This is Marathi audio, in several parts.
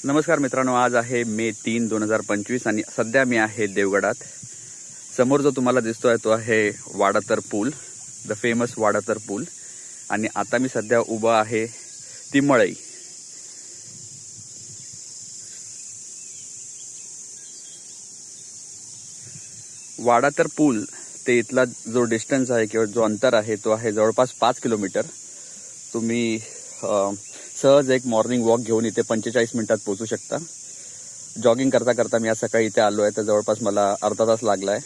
नमस्कार मित्रांनो, आज आहे मे 3, 2025 आणि सध्या मी आहे देवगडात. समोर जो तुम्हाला दिसतोय तो आहे वाडातर पूल, द फेमस वाडातर पूल. आणि आता मी सध्या उभा आहे तिमळई. वाडातर पूल ते इथला जो डिस्टन्स आहे किंवा जो अंतर आहे तो आहे जवळपास 5 किलोमीटर. तुम्ही सहज एक मॉर्निंग वॉक घेऊन इथे 45 मिनिटात पोहोचू शकता. जॉगिंग करता करता मी आज सकाळी इथे आलो आहे, तर जवळपास मला अर्धा तास लागला आहे.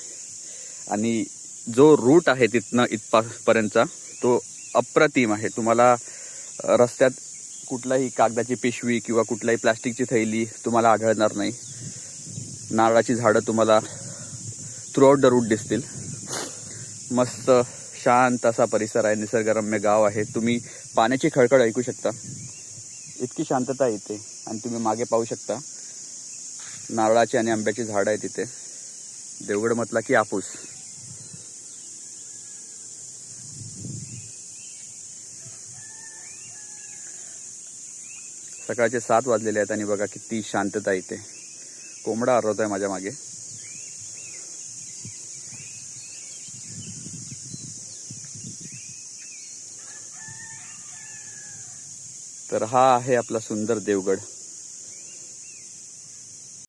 आणि जो रूट आहे तिथनं इथपर्यंतचा तो अप्रतिम आहे. तुम्हाला रस्त्यात कुठलाही कागदाची पिशवी किंवा कुठलाही प्लास्टिकची थैली तुम्हाला आढळणार नाही. नारळाची झाडं तुम्हाला थ्रूआउट द रूट दिसतील. मस्त शांत असा परिसर आहे, निसर्गरम्य गाव आहे. तुम्ही पाण्याची खळखळ ऐकू शकता, इतकी शांतता येते. आणि तुम्ही मागे पाहू शकता नारळाची आणि आंब्याची झाडं आहेत तिथे. देवगड म्हटला की आपूस. सकाळचे 7 वाजलेले आहेत आणि बघा किती शांतता येते. कोंबडा आरवतोय माझ्या मागे. तर हा आहे आपला सुंदर देवगड.